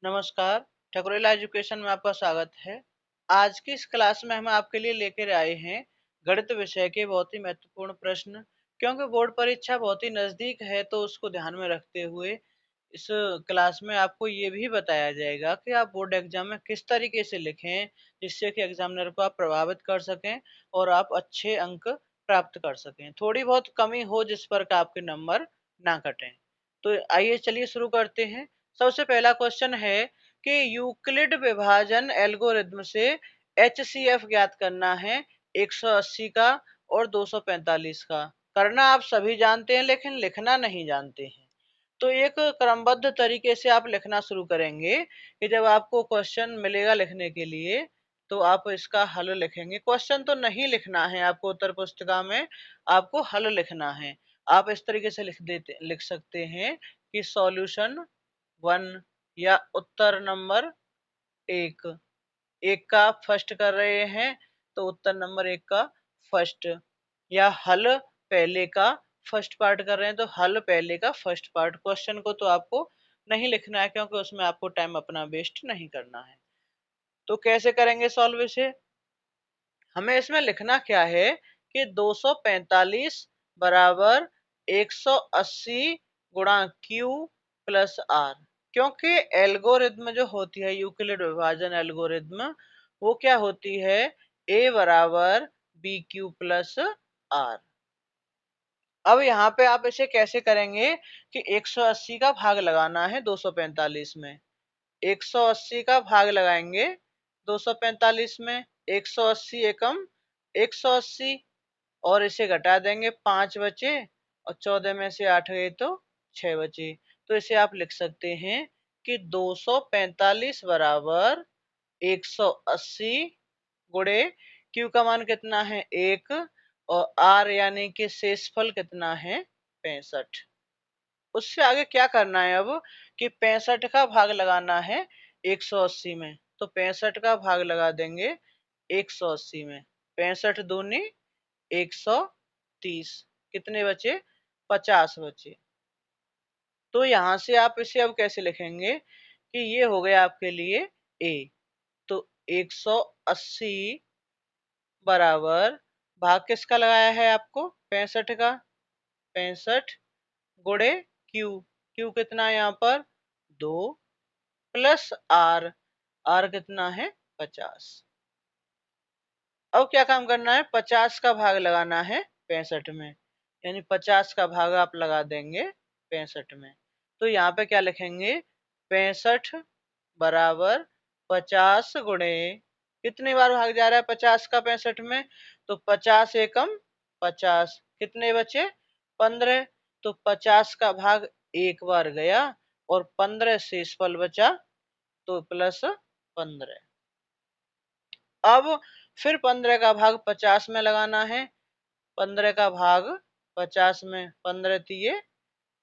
नमस्कार। ठकुरेला एजुकेशन में आपका स्वागत है। आज की इस क्लास में हम आपके लिए लेकर आए हैं गणित विषय के बहुत ही महत्वपूर्ण प्रश्न। क्योंकि बोर्ड परीक्षा बहुत ही नजदीक है तो उसको ध्यान में रखते हुए इस क्लास में आपको ये भी बताया जाएगा कि आप बोर्ड एग्जाम में किस तरीके से लिखें जिससे कि एग्जामिनर को आप प्रभावित कर सकें और आप अच्छे अंक प्राप्त कर सकें, थोड़ी बहुत कमी हो जिस पर का आपके नंबर ना कटें। तो आइए चलिए शुरू करते हैं। सबसे पहला क्वेश्चन है कि यूक्लिड विभाजन एल्गोरिथ्म से एचसीएफ ज्ञात करना है 180 का और 245 का। करना आप सभी जानते हैं लेकिन लिखना नहीं जानते हैं। तो एक क्रमबद्ध तरीके से आप लिखना शुरू करेंगे कि जब आपको क्वेश्चन मिलेगा लिखने के लिए तो आप इसका हल लिखेंगे। क्वेश्चन तो नहीं लिखना है आपको उत्तर पुस्तिका में, आपको हल लिखना है। आप इस तरीके से लिख सकते हैं कि सॉल्यूशन 1 या उत्तर नंबर 1। एक का फर्स्ट कर रहे हैं तो उत्तर नंबर 1 का फर्स्ट, या हल पहले का फर्स्ट पार्ट कर रहे हैं तो हल पहले का फर्स्ट पार्ट। क्वेश्चन को तो आपको नहीं लिखना है क्योंकि उसमें आपको टाइम अपना वेस्ट नहीं करना है। तो कैसे करेंगे सॉल्व इसे? हमें इसमें लिखना क्या है कि 245 बराबर 180 गुणा क्यू प्लस आर। क्योंकि एल्गोरिथ्म जो होती है यूक्लिड विभाजन एल्गोरिथ्म, वो क्या होती है, ए बराबर बी क्यू प्लस आर। अब यहाँ पे आप इसे कैसे करेंगे कि 180 का भाग लगाना है 245 में। 180 का भाग लगाएंगे 245 में। 180 एकम 180 और इसे घटा देंगे, 5 बचे और 14 में से 8 गए तो 6 बचे। तो इसे आप लिख सकते हैं कि 245 बराबर 180 गुणे क्यू का मान कितना है 1 और आर यानी कि शेषफल कितना है 65। उससे आगे क्या करना है अब कि 65 का भाग लगाना है 180 में। तो 65 का भाग लगा देंगे 180 में। 65 दूनी 130, कितने बचे 50 बचे। तो यहां से आप इसे अब कैसे लिखेंगे कि ये हो गया आपके लिए ए। तो 180 बराबर भाग किसका लगाया है आपको 65 का, 65 गुणे क्यू। क्यू कितना है यहाँ पर 2 प्लस आर, आर कितना है 50। अब क्या काम करना है, 50 का भाग लगाना है 65 में, यानी 50 का भाग आप लगा देंगे 65 में। तो यहाँ पे क्या लिखेंगे 65 बराबर 50 गुणे कितनी बार भाग जा रहा है 50 का 65 में, तो 50 एकम 50, कितने बचे 15। तो 50 का भाग एक बार गया और 15 शेषफल बचा, तो प्लस 15। अब फिर 15 का भाग 50 में लगाना है। 15 का भाग 50 में, 15 तिये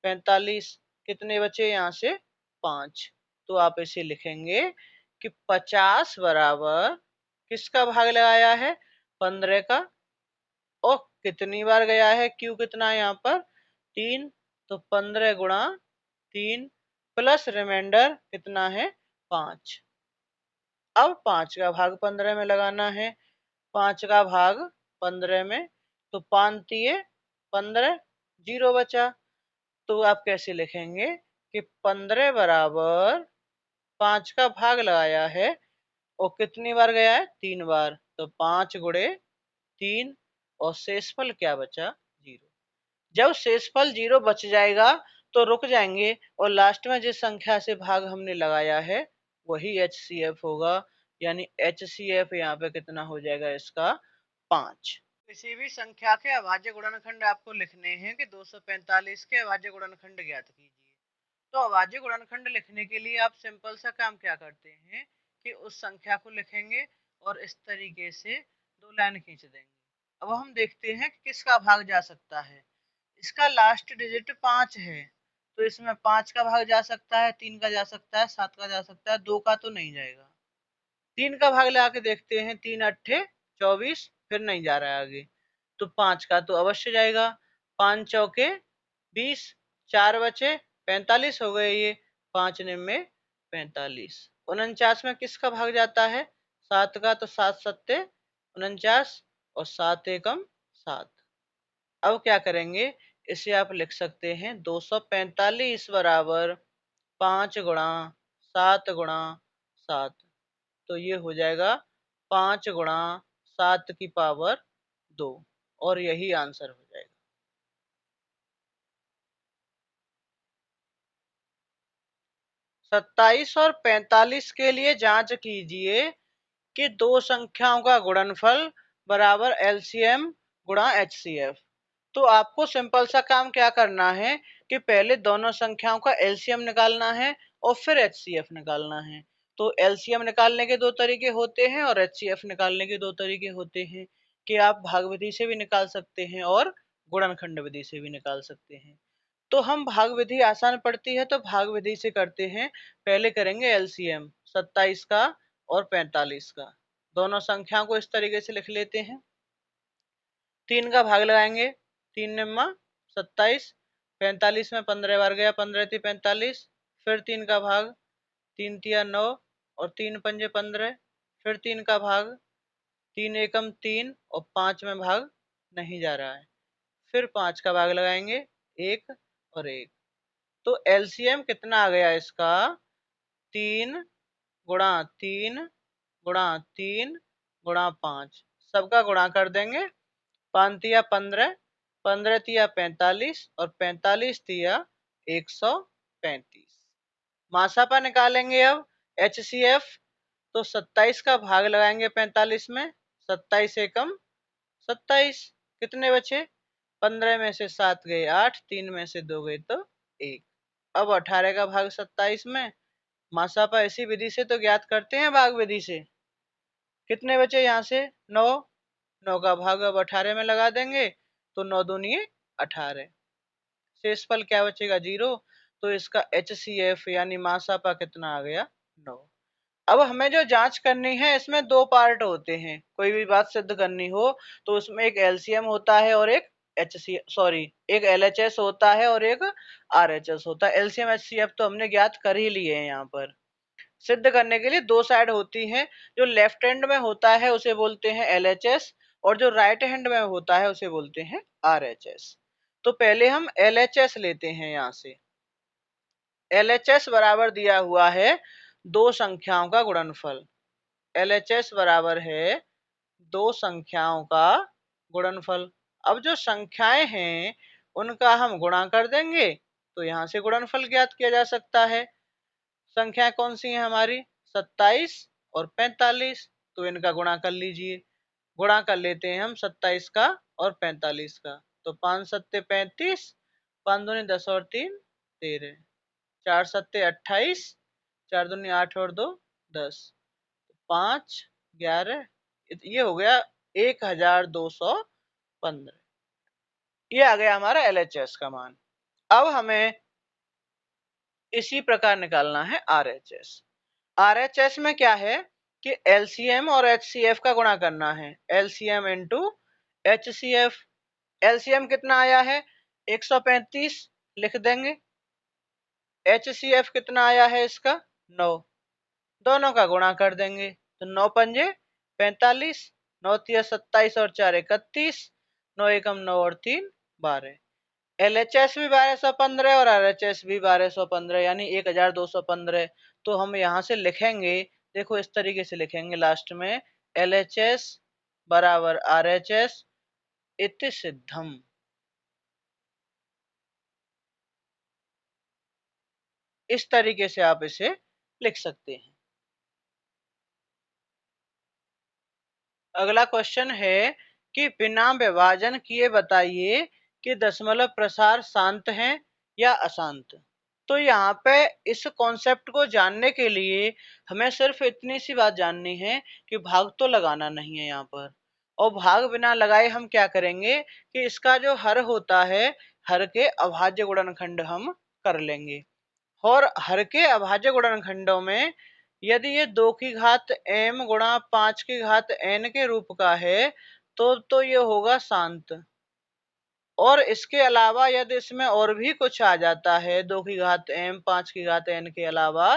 45, कितने बचे यहाँ से 5। तो आप इसे लिखेंगे कि 50 बराबर किसका भाग लगाया है 15 का, और कितनी बार गया है क्यू कितना है यहाँ पर 3। तो 15 गुणा 3 प्लस रिमाइंडर कितना है 5। अब 5 का भाग 15 में लगाना है। 5 का भाग 15 में, तो 5 तिये 15, जीरो बचा। तो आप कैसे लिखेंगे कि 15 बराबर 5 का भाग लगाया है और कितनी बार गया है 3 बार, तो 5 गुणे 3 और शेषफल क्या बचा 0। जब शेषफल 0 बच जाएगा तो रुक जाएंगे और लास्ट में जिस संख्या से भाग हमने लगाया है वही एचसीएफ होगा, यानी एचसीएफ यहाँ पे कितना हो जाएगा इसका 5। किसी भी संख्या के अभाज्य गुणनखंड आपको लिखने हैं कि 245 के अभाज्य गुणनखंड ज्ञात कीजिए। तो अभाज्य गुणनखंड लिखने के लिए आप सिंपल सा काम क्या करते हैं कि उस संख्या को लिखेंगे और इस तरीके से दो लाइन खींच देंगे। अब हम देखते हैं कि किसका भाग जा सकता है। इसका लास्ट डिजिट 5 है तो इसमें 5 का भाग जा सकता है, 3 का जा सकता है, 7 का जा सकता है, 2 का तो नहीं जाएगा। 3 का भाग लगा के देखते हैं, 3 अट्ठे 24, फिर नहीं जा रहा है आगे। तो 5 का तो अवश्य जाएगा, 5 चौके 20, 4 बचे 45 हो गए, ये 5 निम में 45। 49 में किसका भाग जाता है? 7 का, तो 7 सत्ते 49 और 7 एकम 7। अब क्या करेंगे, इसे आप लिख सकते हैं 245 बराबर 5 गुणा 7 गुणा 7। तो ये हो जाएगा 5 गुणा 7 की पावर 2 और यही आंसर हो जाएगा। 27 और 45 के लिए जांच कीजिए कि दो संख्याओं का गुणनफल बराबर एलसीएम गुणा एचसीएफ। तो आपको सिंपल सा काम क्या करना है कि पहले दोनों संख्याओं का एलसीएम निकालना है और फिर एचसीएफ निकालना है। तो एलसीएम निकालने के दो तरीके होते हैं और एचसीएफ निकालने के दो तरीके होते हैं कि आप भाग विधि से भी निकाल सकते हैं और गुणनखंड विधि से भी निकाल सकते हैं। तो हम भाग विधि आसान पड़ती है तो भाग विधि से करते हैं। पहले करेंगे एलसीएम 27 का और 45 का। दोनों संख्याओं को इस तरीके से लिख लेते हैं। 3 का भाग लगाएंगे, 3 निम्मा 27, 45 में 15 बार गया, 15 थी 45, फिर 3 का भाग, 3 तिया 9 और 3 पंजे 15, फिर 3 का भाग, 3 एकम 3 और 5 में भाग नहीं जा रहा है, फिर 5 का भाग लगाएंगे, 1 और 1। तो एलसीएम कितना आ गया इसका? 3 गुणा 3 गुणा 3 गुणा 5, सबका गुणा कर देंगे। 5 तिया 15, 15 तिया 45 और 45 तिया 135। मासापा निकालेंगे अब एचसीएफ। तो 27 का भाग लगाएंगे 45 में, 27 एकम 27, कितने बचे? 15 में से 7 गए 8, 3 में से 2 गए तो 1। अब 18 का भाग 27 में, मासापा इसी विधि से तो ज्ञात करते हैं भाग विधि से। कितने बचे यहाँ से? 9। 9 का भाग अब 18 में लगा देंगे तो 9 दूनी 18, शेषफल क्या बचेगा? 0। तो इसका एचसीएफ यानी मासापा कितना आ गया? 9। अब हमें जो जांच करनी है इसमें दो पार्ट होते हैं। कोई भी बात सिद्ध करनी हो तो उसमें एक एलसीएम होता है और एक एक एलएचएस होता है और एक आरएचएस होता है। एलसीएम एचसीएफ तो हमने ज्ञात कर ही लिए हैं। यहाँ पर सिद्ध करने के लिए दो साइड होती हैं। जो लेफ्ट हैंड में होता है उसे बोलते हैं एलएचएस और जो राइट हैंड में होता है उसे बोलते हैं आरएचएस। तो पहले हम एलएचएस लेते हैं। यहाँ से एलएचएस बराबर दिया हुआ है दो संख्याओं का गुणनफल। एलएचएस बराबर है दो संख्याओं का गुणनफल। अब जो संख्याएं हैं उनका हम गुणा कर देंगे तो यहाँ से गुणनफल ज्ञात किया जा सकता है। संख्याएं कौन सी हैं हमारी? 27 और 45। तो इनका गुणा कर लीजिए। गुणा कर लेते हैं हम 27 का और 45 का। तो 5 सत्ते 35, 5 दूनी 10 और 3 13, 4 सत्ते 28, 4 दूनी 8 और 2 10, 5 11, ये हो गया 1215। ये आ गया हमारा एलएचएस का मान। अब हमें इसी प्रकार निकालना है आरएचएस। आरएचएस में क्या है कि एलसीएम और एचसीएफ का गुणा करना है। LCM into HCF. एलसीएम कितना आया है? 135 लिख देंगे। एचसीएफ कितना आया है इसका? 9। दोनों का गुणा कर देंगे तो 9 पंजे 45, 9 तिया 27 और 4 31, 9 एकम 9 और 3 12। एलएचएस भी 1215 और आरएचएस भी 1215 यानी 1215। तो हम यहाँ से लिखेंगे, देखो इस तरीके से लिखेंगे लास्ट में, एलएचएस बराबर आरएचएस इति सिद्धम। इस तरीके से आप इसे लिख सकते हैं। अगला क्वेश्चन है कि बिना विभाजन किए बताइए कि दशमलव प्रसार शांत है या अशांत। तो यहाँ पे इस कॉन्सेप्ट को जानने के लिए हमें सिर्फ इतनी सी बात जाननी है कि भाग तो लगाना नहीं है यहाँ पर। और भाग बिना लगाए हम क्या करेंगे कि इसका जो हर होता है, हर के अभाज्य गुणनखंड हम कर लेंगे। और हर के अभाज्य गुणनखंडों में यदि ये 2 की घात m गुणा 5 की घात n के रूप का है तो ये होगा शांत। और इसके अलावा यदि इसमें और भी कुछ आ जाता है 2 की घात m 5 की घात n के अलावा,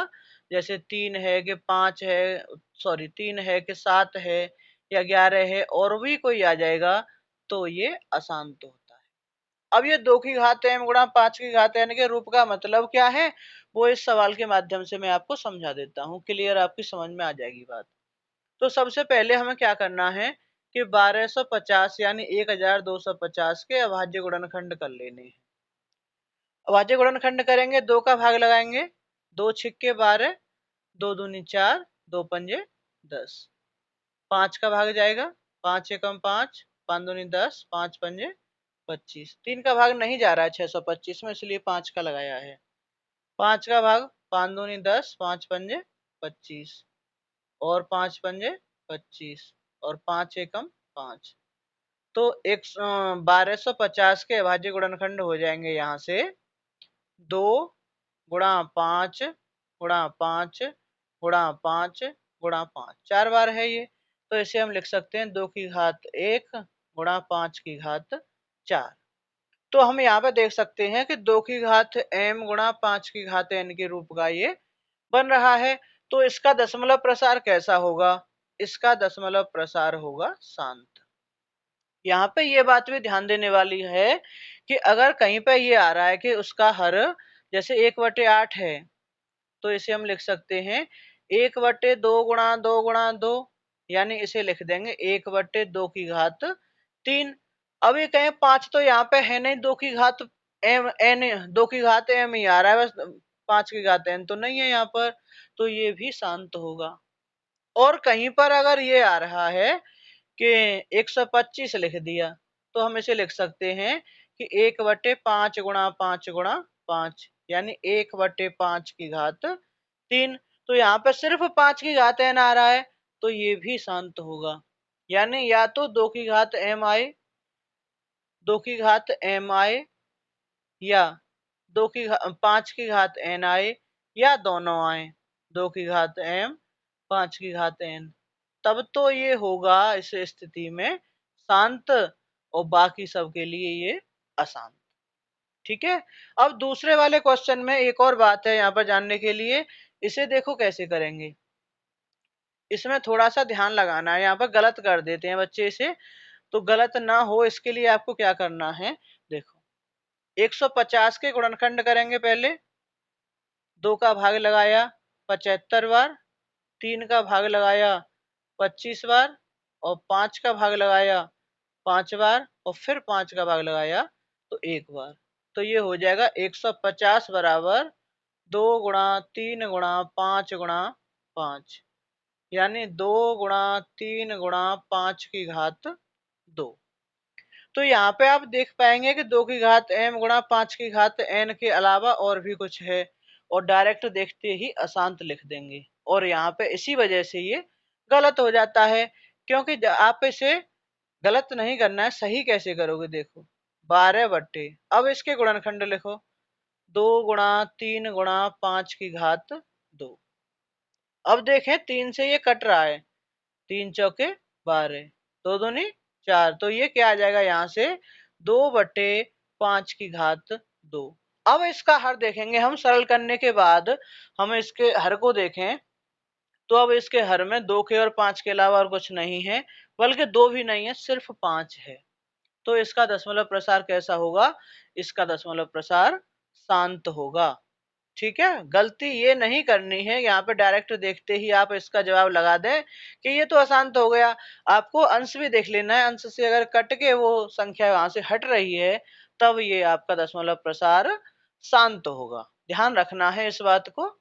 जैसे 3 है कि 5 है, सॉरी 3 है कि 7 है या 11 है और भी कोई आ जाएगा तो ये अशांत होता है। अब ये 2 की घात m गुणा 5 की घात n के रूप का मतलब क्या है, वो इस सवाल के माध्यम से मैं आपको समझा देता हूँ, क्लियर आपकी समझ में आ जाएगी बात। तो सबसे पहले हमें क्या करना है कि 1250 यानी 1250 के अभाज्य गुणनखंड कर लेने हैं। अभाज्य गुणनखंड करेंगे, 2 का भाग लगाएंगे, 2 छिक्के 12, 2 दूनी 4, 2 पंजे 10, 5 का भाग जाएगा, 5 एकम 5, 5 दूनी 10, 5 पंजे 25, 3 का भाग नहीं जा रहा है 625 में, इसलिए 5 का लगाया है। 5 का भाग 5 दूनी 10, 5 पंजे 25 और 5 पंजे 25 और 5 एकम 5। तो 1250 के अभाज्य गुणनखंड हो जाएंगे यहाँ से 2 गुणा 5 गुणा 5 गुणा 5 गुणा 5, 4 बार है ये, तो इसे हम लिख सकते हैं 2 की घात 1 गुणा 5 की घात 4। तो हम यहाँ पे देख सकते हैं कि 2 की घात m गुणा 5 की घात n के रूप का ये बन रहा है। तो इसका दशमलव प्रसार कैसा होगा, इसका दशमलव प्रसार होगा शांत। यहाँ पे ये बात भी ध्यान देने वाली है कि अगर कहीं पे ये आ रहा है कि उसका हर जैसे 1/8 है, तो इसे हम लिख सकते हैं 1/2 गुणा 2 गुणा 2, यानी इसे लिख देंगे 1/2 की घात 3। अब ये कहें 5 तो यहाँ पे है नहीं, 2 की घात m n, 2 की घात m ही आ रहा है बस, 5 की घात n तो नहीं है यहाँ पर, तो ये भी शांत होगा। और कहीं पर अगर ये आ रहा है कि 125 लिख दिया, तो हम इसे लिख सकते हैं कि 1/5 गुणा 5 गुणा 5, यानी 1/5 की घात 3। तो यहाँ पे सिर्फ 5 की घात n आ रहा है, तो ये भी शांत होगा। यानी या तो 2 की घात m आए, 2 की घात m आए, या 5 की घात n आए, या दोनों आए, 2 की घात m 5 की घात n, तब तो ये होगा इस स्थिति में शांत, और बाकी सब के लिए ये अशांत। ठीक है। अब दूसरे वाले क्वेश्चन में एक और बात है यहाँ पर जानने के लिए, इसे देखो कैसे करेंगे। इसमें थोड़ा सा ध्यान लगाना है, यहाँ पर गलत कर देते हैं बच्चे इसे, तो गलत ना हो इसके लिए आपको क्या करना है, देखो 150 के गुणनखंड करेंगे पहले, 2 का भाग लगाया 75 बार, 3 का भाग लगाया 25 बार और 5 का भाग लगाया 5 बार और फिर 5 का भाग लगाया तो 1 बार। तो ये हो जाएगा 150 बराबर 2 गुणा 3 गुणा 5 गुणा 5, यानी 2 गुणा 3 गुणा 5 की घात 2। तो यहाँ पे आप देख पाएंगे कि 2 की घात m गुणा 5 की घात n के अलावा और भी कुछ है, और डायरेक्ट देखते ही अशांत लिख देंगे, और यहाँ पे इसी वजह से ये गलत हो जाता है। क्योंकि आप इसे गलत नहीं करना है, सही कैसे करोगे, देखो 12 अब इसके गुणनखंड लिखो, 2 गुणा 3 गुणा 5 की घात 2। अब देखें 3 से ये कट रहा है, 3 चौके 12, 2 दूनी 4, तो ये क्या आ जाएगा यहाँ से 2/5 की घात 2। अब इसका हर देखेंगे हम, सरल करने के बाद हम इसके हर को देखें, तो अब इसके हर में 2 के और 5 के अलावा और कुछ नहीं है, बल्कि 2 भी नहीं है, सिर्फ 5 है। तो इसका दशमलव प्रसार कैसा होगा, इसका दशमलव प्रसार शांत होगा। ठीक है। गलती ये नहीं करनी है, यहाँ पे डायरेक्ट देखते ही आप इसका जवाब लगा दें कि ये तो अशांत हो गया। आपको अंश भी देख लेना है, अंश से अगर कट के वो संख्या वहां से हट रही है, तब ये आपका दशमलव प्रसार शांत होगा। ध्यान रखना है इस बात को।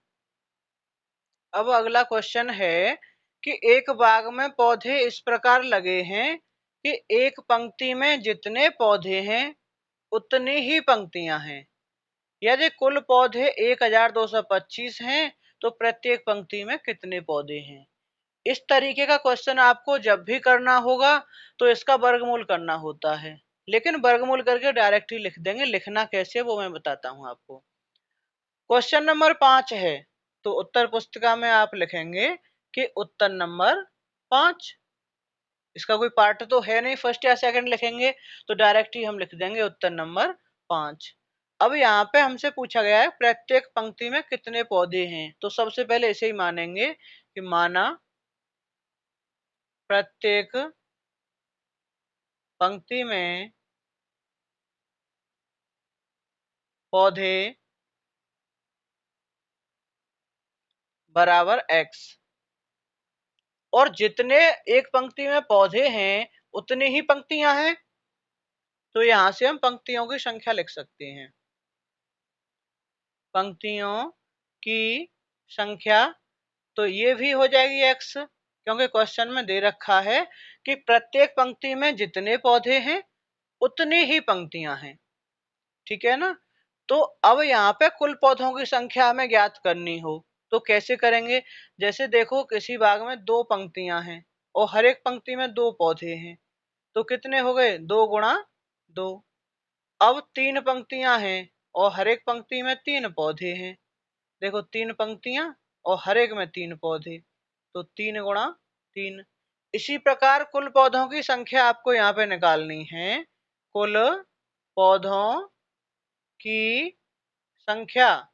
अब अगला क्वेश्चन है कि एक बाग में पौधे इस प्रकार लगे हैं कि एक पंक्ति में जितने पौधे हैं उतनी ही पंक्तियां हैं। यदि कुल पौधे 1225 हैं तो प्रत्येक पंक्ति में कितने पौधे हैं। इस तरीके का क्वेश्चन आपको जब भी करना होगा तो इसका वर्गमूल करना होता है, लेकिन वर्गमूल करके डायरेक्ट ही लिख देंगे। लिखना कैसे वो मैं बताता हूं आपको। क्वेश्चन नंबर 5 है, तो उत्तर पुस्तिका में आप लिखेंगे कि उत्तर नंबर 5। इसका कोई पार्ट तो है नहीं, फर्स्ट या सेकंड लिखेंगे, तो डायरेक्ट ही हम लिख देंगे उत्तर नंबर 5। अब यहाँ पे हमसे पूछा गया है प्रत्येक पंक्ति में कितने पौधे हैं, तो सबसे पहले ऐसे ही मानेंगे कि माना प्रत्येक पंक्ति में पौधे बराबर x, और जितने एक पंक्ति में पौधे हैं उतनी ही पंक्तियां हैं, तो यहां से हम पंक्तियों की संख्या लिख सकते हैं। पंक्तियों की संख्या, तो ये भी हो जाएगी x, क्योंकि क्वेश्चन में दे रखा है कि प्रत्येक पंक्ति में जितने पौधे हैं उतनी ही पंक्तियां हैं, ठीक है ना। तो अब यहाँ पे कुल पौधों की संख्या हमें ज्ञात करनी हो तो कैसे करेंगे। जैसे देखो किसी बाग में 2 पंक्तियां हैं और हर एक पंक्ति में 2 पौधे हैं, तो कितने हो गए, 2 गुणा 2। अब 3 पंक्तियां हैं और हर एक पंक्ति में 3 पौधे हैं, देखो 3 पंक्तियां और हर एक में 3 पौधे, तो 3 गुणा 3। इसी प्रकार कुल पौधों की संख्या आपको यहाँ पे निकालनी है। कुल पौधों की संख्या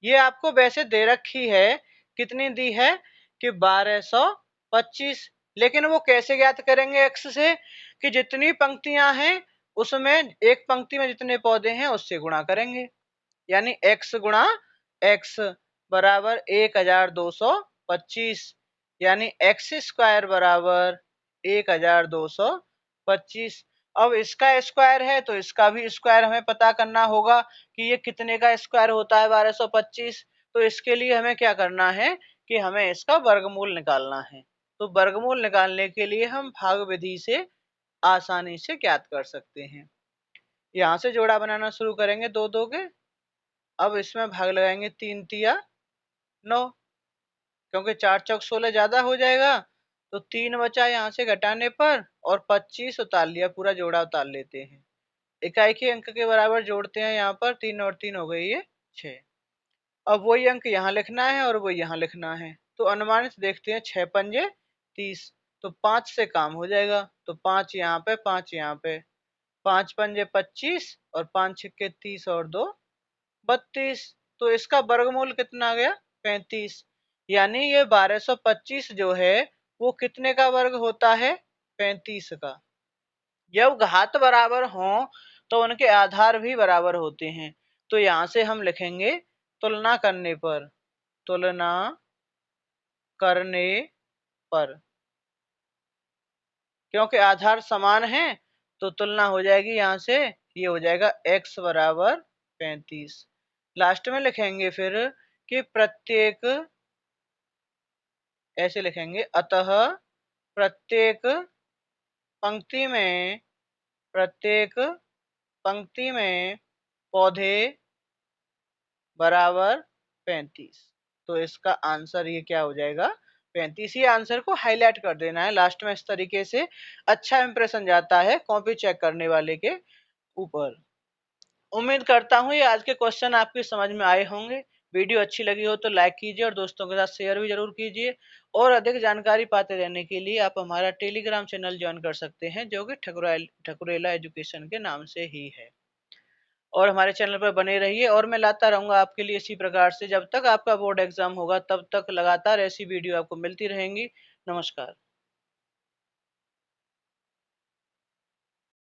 ये आपको वैसे दे रखी है, कितनी दी है कि 1225, लेकिन वो कैसे ज्ञात करेंगे x से, कि जितनी पंक्तियां हैं उसमें एक पंक्ति में जितने पौधे हैं उससे गुणा करेंगे, यानी x गुणा x बराबर 1225, यानी x स्क्वायर बराबर 1225। अब इसका स्क्वायर है तो इसका भी स्क्वायर हमें पता करना होगा कि ये कितने का स्क्वायर होता है 1225। तो इसके लिए हमें क्या करना है कि हमें इसका वर्गमूल निकालना है। तो वर्गमूल निकालने के लिए हम भाग विधि से आसानी से ज्ञात कर सकते हैं। यहाँ से जोड़ा बनाना शुरू करेंगे 2 2 के। अब इसमें भाग लगाएंगे 3 तिया 9, क्योंकि 4 चौक 16 ज्यादा हो जाएगा, तो 3 बचा यहाँ से घटाने पर और 25 उतार लिया, पूरा जोड़ा उतार लेते हैं। इकाई के अंक के बराबर जोड़ते हैं, यहाँ पर 3 और 3 हो गई ये 6। अब वही अंक यहाँ लिखना है और वही यहाँ लिखना है, तो अनुमानित देखते हैं 6 पंजे 30, तो 5 से काम हो जाएगा, तो 5 यहाँ पे 5 यहाँ पे, 5 पंजे 25 और 5 छिक्के 30 और 2 32, तो इसका वर्गमूल कितना आ गया 35, यानी ये 1225 जो है वो कितने का वर्ग होता है 35 का। जब घात बराबर हो तो उनके आधार भी बराबर होते हैं, तो यहां से हम लिखेंगे तुलना करने पर, तुलना करने पर, क्योंकि आधार समान है तो तुलना हो जाएगी, यहां से ये हो जाएगा x बराबर 35। लास्ट में लिखेंगे फिर कि प्रत्येक, ऐसे लिखेंगे अतः प्रत्येक पंक्ति में, प्रत्येक पंक्ति में पौधे बराबर 35, तो इसका आंसर ये क्या हो जाएगा 35। ये आंसर को हाईलाइट कर देना है लास्ट में, इस तरीके से अच्छा इंप्रेशन जाता है कॉपी चेक करने वाले के ऊपर। उम्मीद करता हूँ ये आज के क्वेश्चन आपके समझ में आए होंगे। वीडियो अच्छी लगी हो तो लाइक कीजिए और दोस्तों के साथ शेयर भी जरूर कीजिए। और अधिक जानकारी पाते रहने के लिए आप हमारा टेलीग्राम चैनल ज्वाइन कर सकते हैं, जो कि ठकुरेला एजुकेशन के नाम से ही है। और हमारे चैनल पर बने रहिए और मैं लाता रहूंगा आपके लिए इसी प्रकार से, जब तक आपका बोर्ड एग्जाम होगा तब तक लगातार ऐसी वीडियो आपको मिलती रहेंगी। नमस्कार।